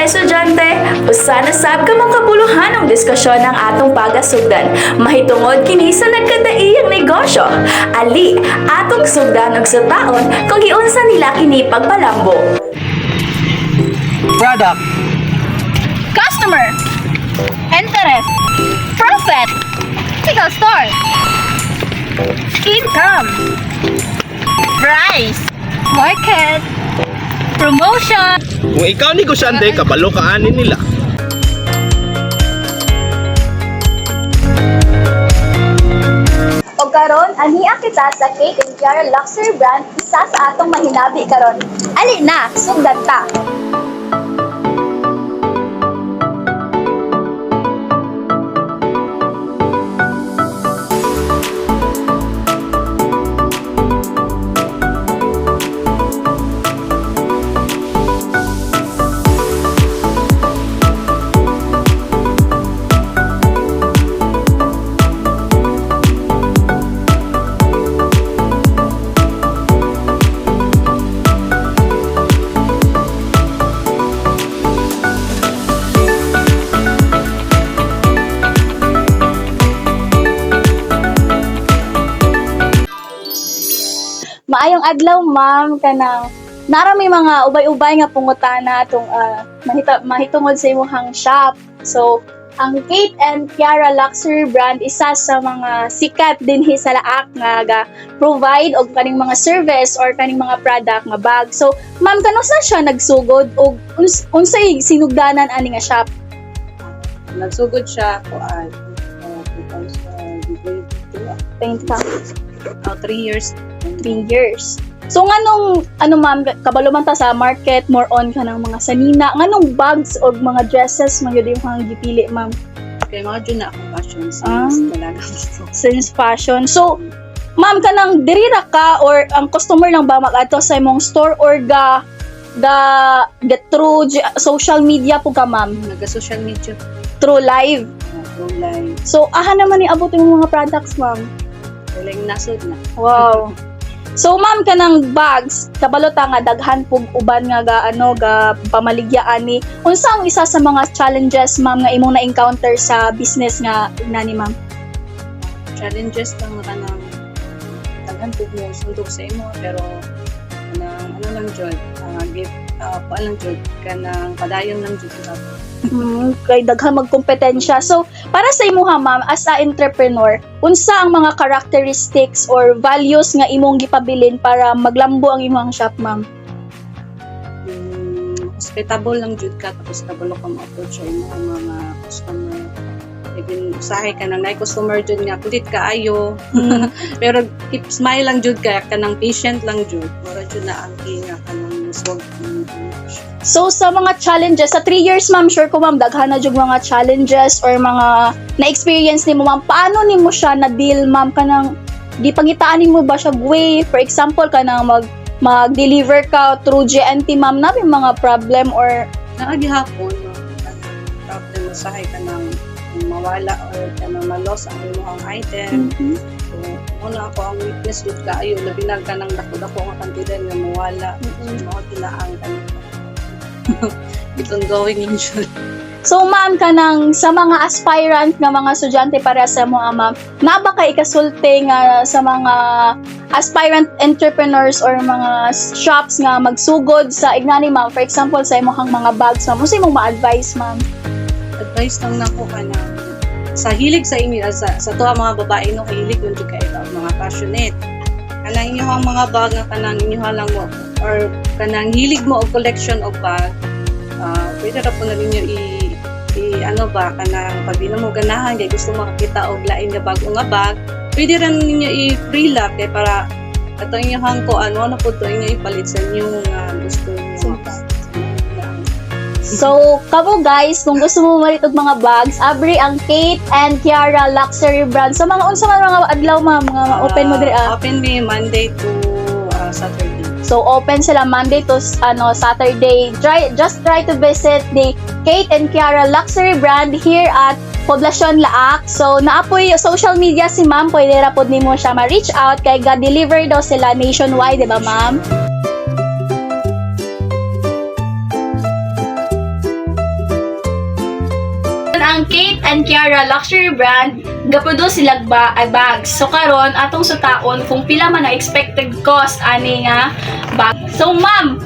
estudyante, usa na sab ka makabuluhan ang diskusyon ng atong pagasugdan. Mahitungod kini sa nagkadaiyang negosyo. Ali, atong sugdan og sa taon kung giunsa nila kini pagpalambo. Product, Customer, interest, profit, physical store, income, price, market, promotion. kung ikaw negosyante, kabalo kaanin nila. O karon, aniya kita sa Kate and Kiara Luxury Brand, isa sa atong mahinabi karon. Ali na, sugdan ta. Maayong adlaw, ma'am, kanang narami mga ubay-ubay nga pungutana atong mahitungod sa imong shop. So, ang Kate and Kiara Luxury Brand isa sa mga sikat dinhi sa laak nga ga-provide og kaning mga service or kaning mga product nga bag. So, ma'am, kanusa siya nagsugod og unsay sinugdanan ani nga shop? Nagsugod siya ko 2022. 3 years. 3 years. So nganong ma'am kabalo man ta sa market more on kanang mga sanina nganong bags o mga dresses man gyud imong gipili ma'am? Kaya mga dyan na akong fashion since talaga gusto. Since fashion. So ma'am kanang diri ra ka or ang customer lang ba mag-adto sa imong store or get through social media po ka ma'am? Naga-social media. Through live. Online. So aha naman ni abot yung mga products ma'am. Walang nasod na. Wow. So ma'am kanang bags kabalota nga daghan pug uban nga ga pamaligyaan ni. Unsa ang isa sa mga challenges ma'am nga imong na-encounter sa business nga nani ma'am? Challenges lang na kanang daghan po mo sundok sa imo pero kanang ano lang jud give lang jud kanang padayon lang jud sa Kay daghan magkompetensya. So, para sa imuha ma'am, as a entrepreneur, unsa ang mga characteristics or values nga imong gipabilin para maglambo ang imong shop ma'am? Hospitable lang jud ka tapos kabalo ka ma-approach sa imong mga customer. Even usahay ka nang nay customer jud nga kulit kaayo. Pero keep smile lang jud ka kanang patient lang jud. Mura jud na ang nga kanang muswag. So sa mga challenges sa 3 years ma'am, sure ko ma'am daghan na jud mga challenges or mga na-experience nimo ma'am. Paano nimo siya na deal ma'am kanang gipangitaan nimo ba siya way for example kanang mag-deliver ka through GNT ma'am na may mga problem or Naagihapon problem usahay ka nang mawala or kanang ma-loss ang imong item. So, una ako ang witness jud kaayo labi na ka nang dako-dako nga kantidad nga mawala. So, mao tilaang kanang itong going in short. So ma'am kanang sa mga aspirant nga mga estudyante para sa mo ma'am, na ba kay ikasulti nga sa mga aspirant entrepreneurs or mga shops nga magsugod sa ignani ma'am, for example sa imong mga bags ma'am, unsa imong ma-advise ma'am? Advice lang nako kanang sa hilig sa inyo sa tuwa mga babae no hilig man jud kay mga passionate. Kanang inyo ang mga bag nga kanang inyo lang mo or kanang hilig mo og collection og bag. Pwede ra po na ninyo ano ba kanang pag di na mo ganahan kay gusto makakita og lain nga bag o nga bag, pwede ra ninyo i-free lap kay para ato inyo hang ko ano po to inyo ipalit sa inyo nga gusto niyo. So, kamo guys, kung gusto mo malit og mga bags, abri ang Kate and Kiara Luxury Brand. So, mga unsa man mga adlaw ma'am, mga open mo diri Open me Monday to Saturday. So, open sila Monday to Saturday. Just try to visit the Kate and Kiara Luxury Brand here at Poblacion Laak. So, naapoy social media si ma'am. Pwede ra pod nimo siya ma-reach out kay ga-deliver daw sila nationwide, di ba ma'am? Ang Kate and Kiara luxury brand gaproduce sila bags. So karon atong sutaon kung pila man ang expected cost ani nga bag. So ma'am,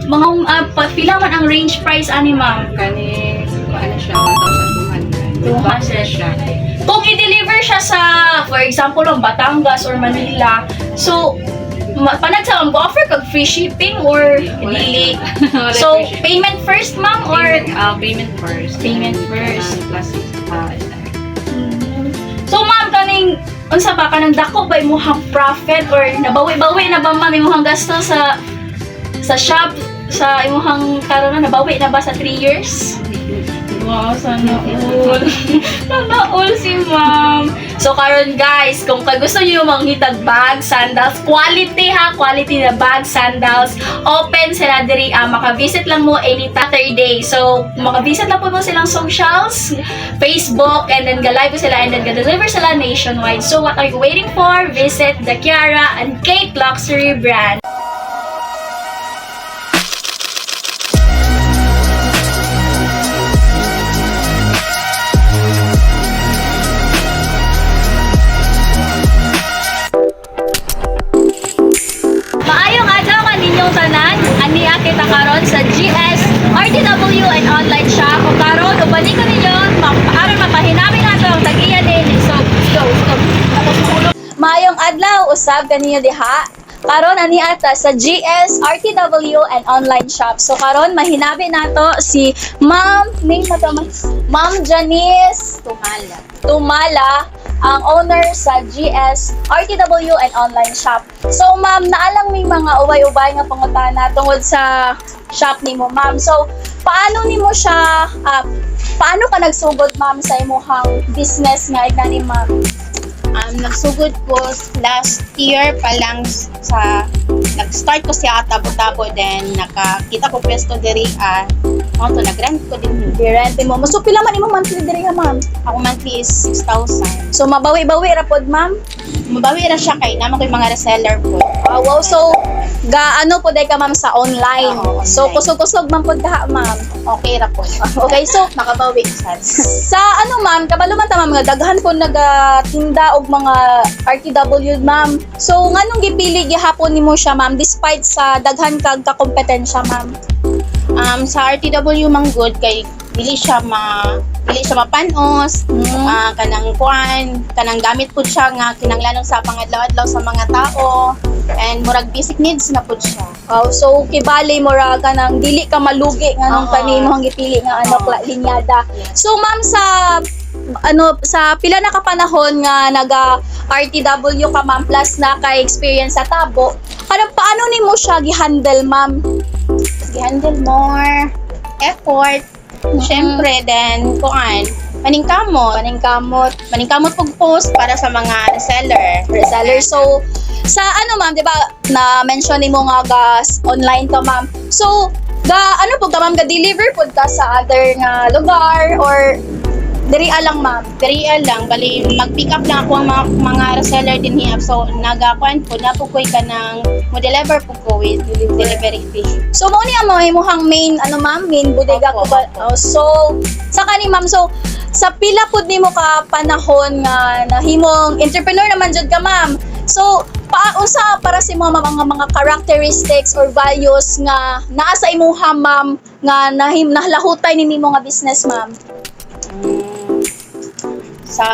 mga pila man ang range price ani ma'am? Kani, ano siya, 1,200. 200 siya. Kung i-deliver siya sa, for example, Batangas or Manila, so panag sa offer kag free shipping or dili? So payment first ma'am or Payment first. Payment first. Plus, so ma'am kaning unsa ba kanang dako ba imong profit or nabawi-bawi na ba ma'am imong gasto sa shop sa imong karon na nabawi na ba sa 3 years? Wow, sana all. Sana all si ma'am. So karon guys, kung gusto niyo manghitag bag, sandals, quality ha, quality na bag, sandals, open sila diri, maka-visit lang mo any Saturday. So maka-visit lang po mo silang socials, Facebook, and then ga-live sila and then ga-deliver sila nationwide. So what are you waiting for? Visit the Kiara and Kate Luxury brand. Maayong adlaw kaninyong tanan, ani kita karon sa GS RTW and online shop. O karon ubani ko ninyo aron mapahinamin nato ang tag-iya din. So, go. Maayong adlaw usab kaninyo diha. Karon ani ata sa GS RTW and online shop. So karon mahinabi nato si Ma'am Ma'am Janice Tumala, ang owner sa GS RTW and online shop. So ma'am, naalang may mga ubay-ubay nga pangutana tungod sa shop nimo ma'am. So paano nimo siya paano ka nagsugod ma'am sa imong business nga igani ma'am? Nagsugod ko last year pa lang nag-start ko siya tabo-tabo, then nakakita ko pwesto diri nag-rent ko din. Rent mo. So pila man imong monthly diri nga ma'am? Ako monthly is 6,000. So mabawi-bawi ra pod ma'am? Mabawi ra siya kay naman ko yung mga reseller po. Wow, so gaano po ka ma'am sa online? Oo, online. So kusog-kusog man pod ka ma'am. Okay ra po. Okay, so Makabawi sa sa ma'am, kabalo man ta ma'am nga daghan po nagatinda og mga RTW ma'am. So nganong gipili gihapon nimo siya ma'am despite sa daghan kag kakompetensya ma'am? Sa RTW manggod kay dili siya mapanos, kanang gamit pud siya nga kinahanglan sa pangadlaw-adlaw sa mga tao, and murag basic needs na pud siya. Wow, so kibali mo ra ka nang dili ka malugi nga nung Oo. kanimo ang gipili nga linyada. So ma'am sa pila na ka panahon nga naga RTW ka ma'am plus na ka experience sa tabo, paano nimo siya gi-handle ma'am? I-handle more effort. Syempre, then maningkamot pag post para sa mga Reseller. So sa ma'am, 'di ba na mention nimo nga online ka ma'am. So po ka ma'am ga-deliver pud ka sa other nga lugar or diri lang ma'am? Diriya lang, bali mag-pick up lang ako ang mga reseller din hiya. So nagakuan po na po koy kanang mo-deliver po ko with delivery fee. So mo ni mo imong main ma'am, main bodega ko Opo, ba? opo. So sa kani ma'am, so sa pila pud nimo ka panahon nga nahimong entrepreneur naman jud ka ma'am. So unsa para sa mga characteristics or values nga naa sa imuha ma'am nga nahlahutay nimo nga business ma'am? Sa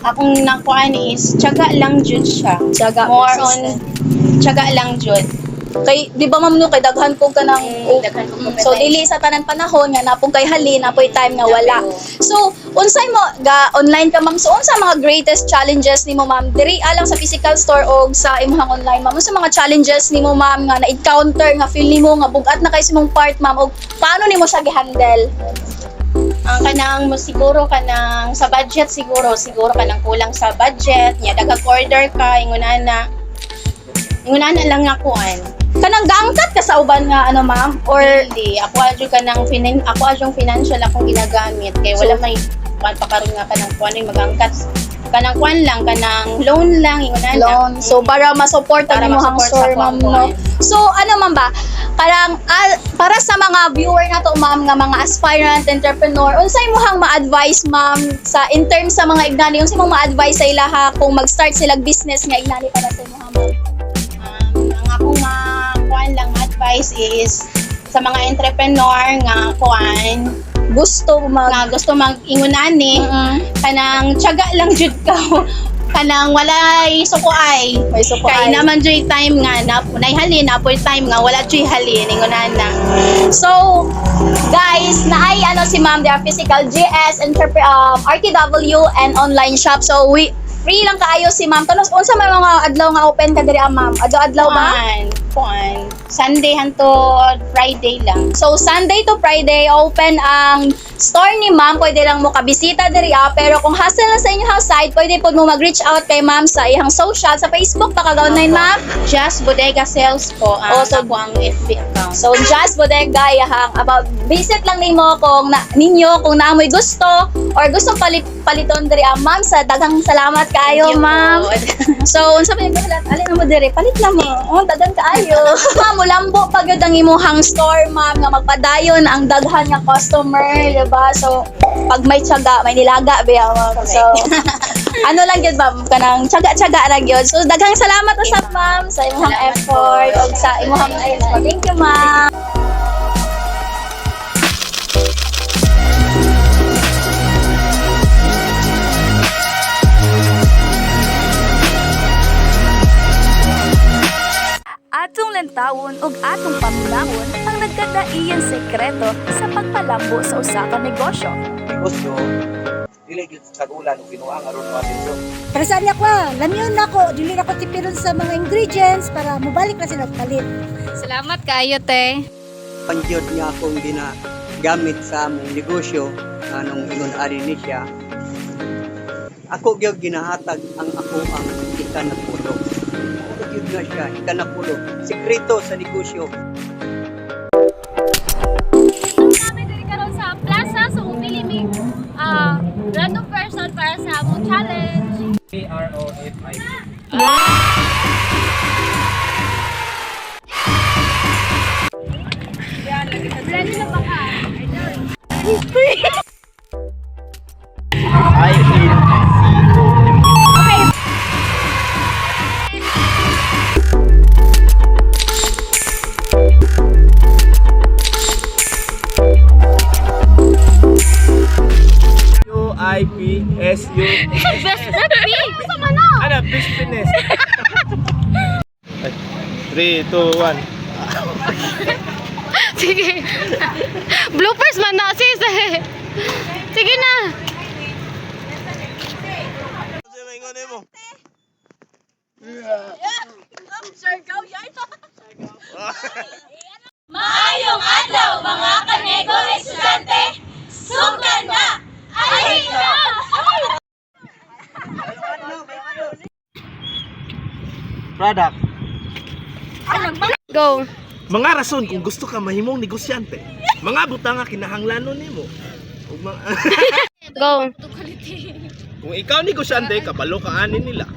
akong nakuan is tiyaga lang jud siya. Tiyaga, More persistent. on tiyaga lang jud. Kay di ba ma'am no kay daghan ko ka nang Daghan ko ka so patay. dili sa tanan panahon nga napong kay halin napoy time nga wala. So unsay mo online ka ma'am, so unsa mga greatest challenges nimo ma'am diri alang sa physical store o sa imong online ma'am? Unsa mga challenges nimo ma'am nga na-encounter nga feel nimo nga bugat na kay sa imong part ma'am o paano nimo siya gi-handle? Ang kanang siguro kanang sa budget siguro kanang kulang sa budget nya dagag order ka inguna na lang nga kuan. Kanang gaangkat ka sa uban nga ma'am or Hindi, ako adyong financial akong ginagamit kay wala may pakaron nga kanang kuan magangkat kanang kwan lang, kanang loan lang, ingon Loan. So para ma-support Para ang imong ma-support store sa ma'am kuan. no. So ano man ba? Karang para sa mga viewer nato ma'am nga mga aspirant entrepreneur, unsay imong ma-advise ma'am sa in terms sa mga ignani, unsay imong ma-advise sa ilaha kung mag-start sila business nga ignani para sa imong ma'am? Ang akong kuan lang advice is sa mga entrepreneur nga kuan Gusto nga gusto mag-ingunani, kanang tiyaga lang jud ka. Kanang walay sukuay. May sukuay. Kay naman joy time nga na punay halin, napoy time nga wala joy halin ingunana. So, guys, naay ano si Ma'am, they are physical GS, RTW, and online shop. So, free lang kaayo si Ma'am. Tanong, unsa may mga adlaw nga open ka diri Ma'am? Adlaw ba? Kuan. Sunday hangtod Friday lang. So, Sunday to Friday, open ang store ni Ma'am. Pwede lang mo kabisita diri pero kung hassle lang sa inyong house side, pwede po mo mag-reach out kay Ma'am sa iyang social, sa Facebook, pakagaon na yun, Ma'am. Just Bodega Sales po ang so- ako ang FB account. So, Just Bodega, yahang about visit lang nimo kung ninyo kung naamoy gusto or gusto paliton diri Ma'am. Sa daghang salamat kaayo, Thank you Ma'am. po. So, unsa pa yung kahilat? Alin na mo diri? Palit na mo. Oh, dagan kaayo. Ma'am, mulambo pag yun ang imuhang store, Ma'am, nga magpadayon ang daghan nga customer, diba? So, pag may tiyaga, may nilaga, biya, Ma'am. So, ano lang yun, Ma'am? Kanang tiyaga-tiyaga lang yun. So, daghang salamat usap, Ma'am, sa imuhang effort o sa imuhang effort. Thank you, Ma'am. Atong lantawon ug atong paminawon ang nagkadaiyan sekreto sa pagpalambo sa usa ka negosyo. negosyo dili gyud kagulan ug binuang aron mo atensyon. Para saan niya ko, lamyon na ko, dili na ko tipiron sa mga ingredients para mubalik na sila palit. Salamat kayo, te. Pangyod niya akong ginagamit sa among negosyo nung ingon ari ni siya. Ako gyud ginahatag ang ako ang ikanapulo. Ako gyud na siya ikanapulo. Sikreto sa negosyo. Kami diri karon sa plaza sa Umilimi. Random person para sa among challenge. Ready na ba ka? UIPSU. Best friend B! Sama na! Ano? Business. 3, 2, 1. Sige. Bloopers man na, sis. Sige na. Maayong adlaw mga kanego estudyante! Sugdan na! Ay na! Product. Go. Mga rason kung gusto ka mahimong negosyante. Mga butang nga kinahanglanon nimo. Ug mga Go. kung ikaw negosyante, kabalo ka ani nila.